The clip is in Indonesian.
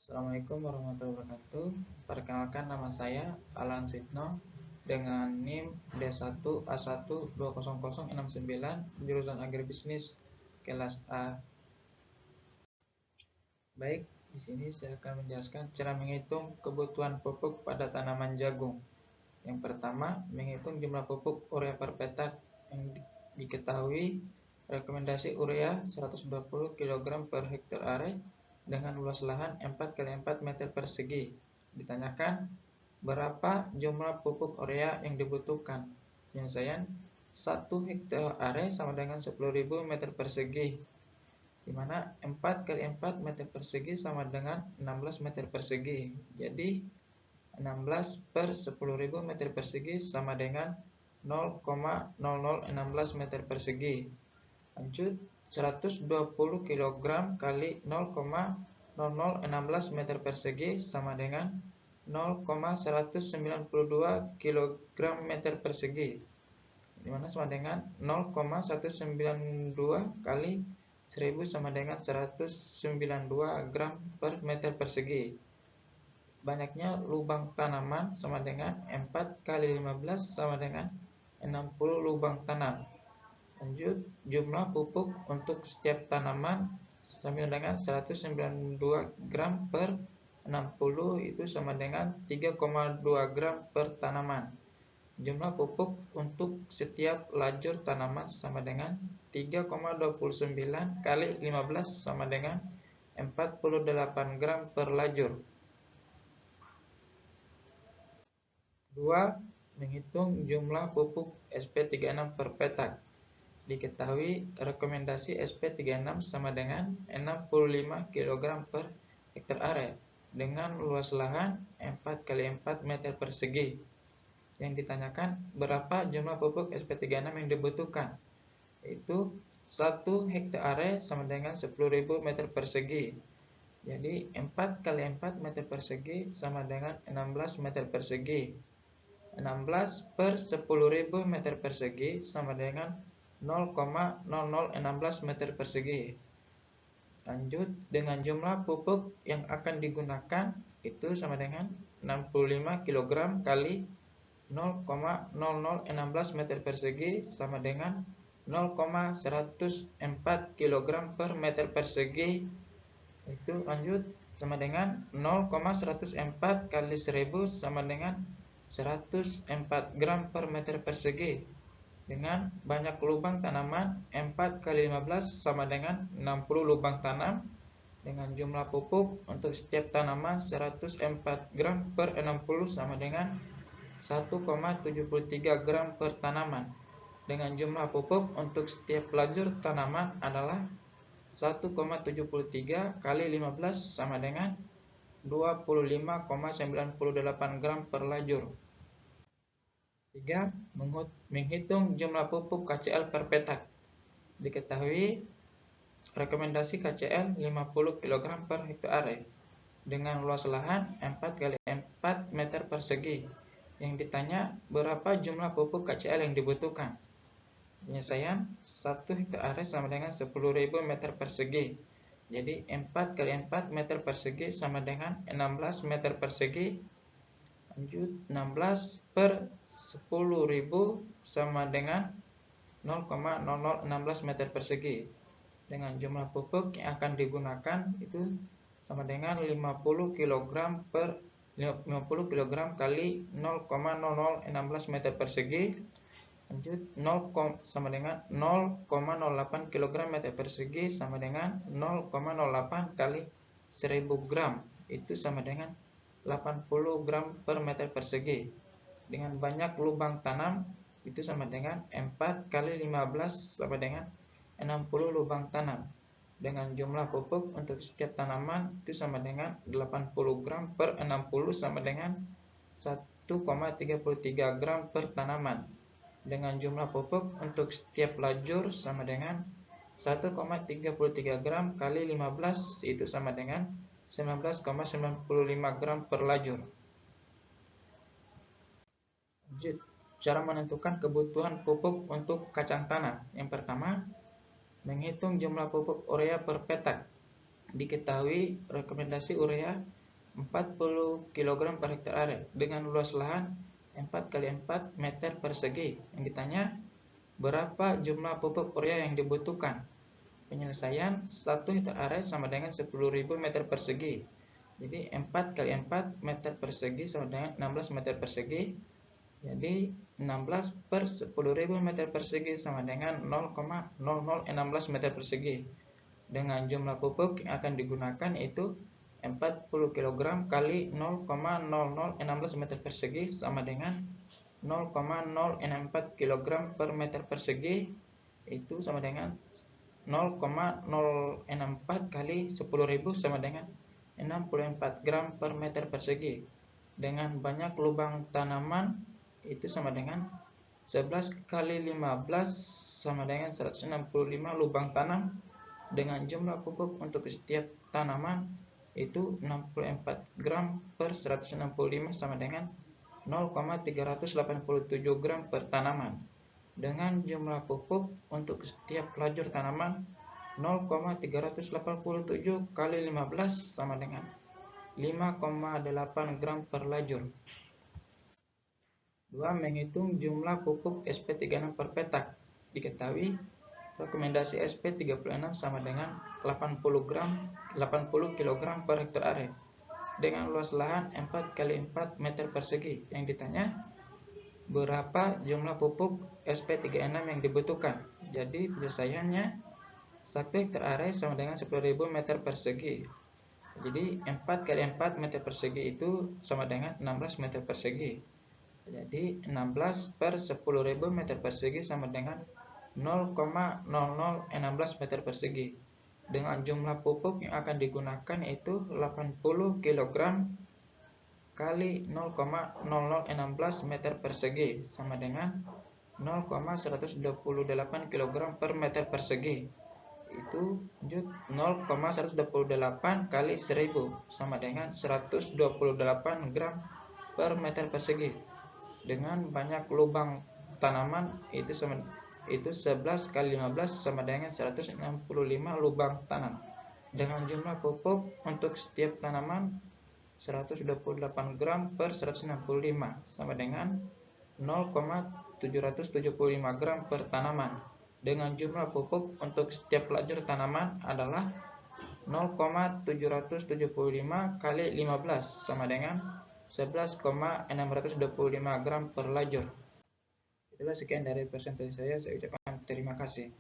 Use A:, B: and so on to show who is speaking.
A: Assalamualaikum warahmatullahi wabarakatuh. Perkenalkan, nama saya Alan Sitno dengan NIM D1A1200069 jurusan Agribisnis kelas A. Baik, di sini saya akan menjelaskan cara menghitung kebutuhan pupuk pada tanaman jagung. Yang pertama, menghitung jumlah pupuk urea per petak yang diketahui rekomendasi urea 120 kg per hektar are dengan luas lahan 4x4 meter persegi. Ditanyakan berapa jumlah pupuk urea yang dibutuhkan. Penyelesaian 1 hektar are sama dengan 10.000 meter persegi, di mana 4x4 meter persegi sama dengan 16 meter persegi. Jadi 16 per 10.000 meter persegi sama dengan 0,0016 meter persegi. Lanjut, 120 kg kali 0,0016 meter persegi sama dengan 0,192 kg meter persegi, dimana sama dengan 0,192 kali 1000 sama dengan 192 gram per meter persegi. Banyaknya lubang tanaman sama dengan 4 kali 15 sama dengan 60 lubang tanam. Lanjut, jumlah pupuk untuk setiap tanaman sama dengan 192 gram per 60 itu sama dengan 3,2 gram per tanaman. Jumlah pupuk untuk setiap lajur tanaman sama dengan 3,29 kali 15 sama dengan 48 gram per lajur. 2. Menghitung jumlah pupuk SP36 per petak. Diketahui rekomendasi SP36 sama dengan 65 kg per hektar are dengan luas lahan 4x4 meter persegi. Yang ditanyakan berapa jumlah pupuk SP36 yang dibutuhkan, yaitu 1 hektar are sama dengan 10.000 meter persegi. Jadi 4x4 meter persegi sama dengan 16 meter persegi. 16 per 10.000 meter persegi sama dengan 0,0016 meter persegi. Lanjut, dengan jumlah pupuk yang akan digunakan itu sama dengan 65 kg kali 0,0016 meter persegi sama dengan 0,104 kg per meter persegi. Itu lanjut sama dengan 0,104 kali 1000 sama dengan 104 gram per meter persegi. Dengan banyak lubang tanaman 4 kali 15 sama dengan 60 lubang tanam. Dengan jumlah pupuk untuk setiap tanaman 104 gram per 60 sama dengan 1,73 gram per tanaman. Dengan jumlah pupuk untuk setiap lajur tanaman adalah 1,73 kali 15 sama dengan 25,98 gram per lajur. 3. Menghitung jumlah pupuk KCl per petak. Diketahui rekomendasi KCl 50 kg per hektar are dengan luas lahan 4x4 meter persegi. Yang ditanya berapa jumlah pupuk KCl yang dibutuhkan. Penyelesaian 1 hektar are sama dengan 10.000 meter persegi. Jadi 4x4 meter persegi sama dengan 16 meter persegi. Lanjut, 16 per 10.000 sama dengan 0,0016 meter persegi. Dengan jumlah pupuk yang akan digunakan itu sama dengan 50 kg per 50 kg kali 0,0016 meter persegi. Lanjut, 0 sama dengan 0,08 kg meter persegi sama dengan 0,08 kali 1000 gram itu sama dengan 80 gram per meter persegi. Dengan banyak lubang tanam itu sama dengan 4 kali 15 sama dengan 60 lubang tanam. Dengan jumlah pupuk untuk setiap tanaman itu sama dengan 80 gram per 60 sama dengan 1,33 gram per tanaman. Dengan jumlah pupuk untuk setiap lajur sama dengan 1,33 gram kali 15 itu sama dengan 19,95 gram per lajur. Lanjut, cara menentukan kebutuhan pupuk untuk kacang tanah. Yang pertama, menghitung jumlah pupuk urea per petak. Diketahui rekomendasi urea 40 kg per hektar area dengan luas lahan 4 kali 4 meter persegi. Yang ditanya, berapa jumlah pupuk urea yang dibutuhkan? Penyelesaian 1 hektar area sama dengan 10.000 meter persegi. Jadi 4 kali 4 meter persegi sama dengan 16 meter persegi. Jadi 16 per 10.000 meter persegi sama dengan 0,0016 meter persegi. Dengan jumlah pupuk yang akan digunakan yaitu 40 kg kali 0,0016 meter persegi sama dengan 0,064 kg per meter persegi, itu sama dengan 0,064 kali 10.000 sama dengan 64 gram per meter persegi. Dengan banyak lubang tanaman itu sama dengan 11 kali 15 sama dengan 165 lubang tanam. Dengan jumlah pupuk untuk setiap tanaman itu 64 gram per 165 sama dengan 0,387 gram per tanaman. Dengan jumlah pupuk untuk setiap lajur tanaman 0,387 kali 15 sama dengan 5,8 gram per lajur. 2. Menghitung jumlah pupuk SP36 per petak. Diketahui rekomendasi SP36 sama dengan 80 kg per hektar area dengan luas lahan 4 kali 4 meter persegi. Yang ditanya, berapa jumlah pupuk SP36 yang dibutuhkan? Jadi penyelesaiannya 1 hektar area sama dengan 10.000 meter persegi. Jadi 4 kali 4 meter persegi itu sama dengan 16 meter persegi. Jadi 16 per 10.000 meter persegi sama dengan 0,0016 meter persegi. Dengan jumlah pupuk yang akan digunakan yaitu 80 kg kali 0,0016 meter persegi sama dengan 0,128 kg per meter persegi. Itu 0,128 kali 1000 sama dengan 128 gram per meter persegi. Dengan banyak lubang tanaman itu 11 kali 15 sama dengan 165 lubang tanam. Dengan jumlah pupuk untuk setiap tanaman 128 gram per 165 sama dengan 0,775 gram per tanaman. Dengan jumlah pupuk untuk setiap lajur tanaman adalah 0,775 kali 15 sama dengan 11,625 gram per lajur. Itulah sekian dari presentasi saya ucapkan terima kasih.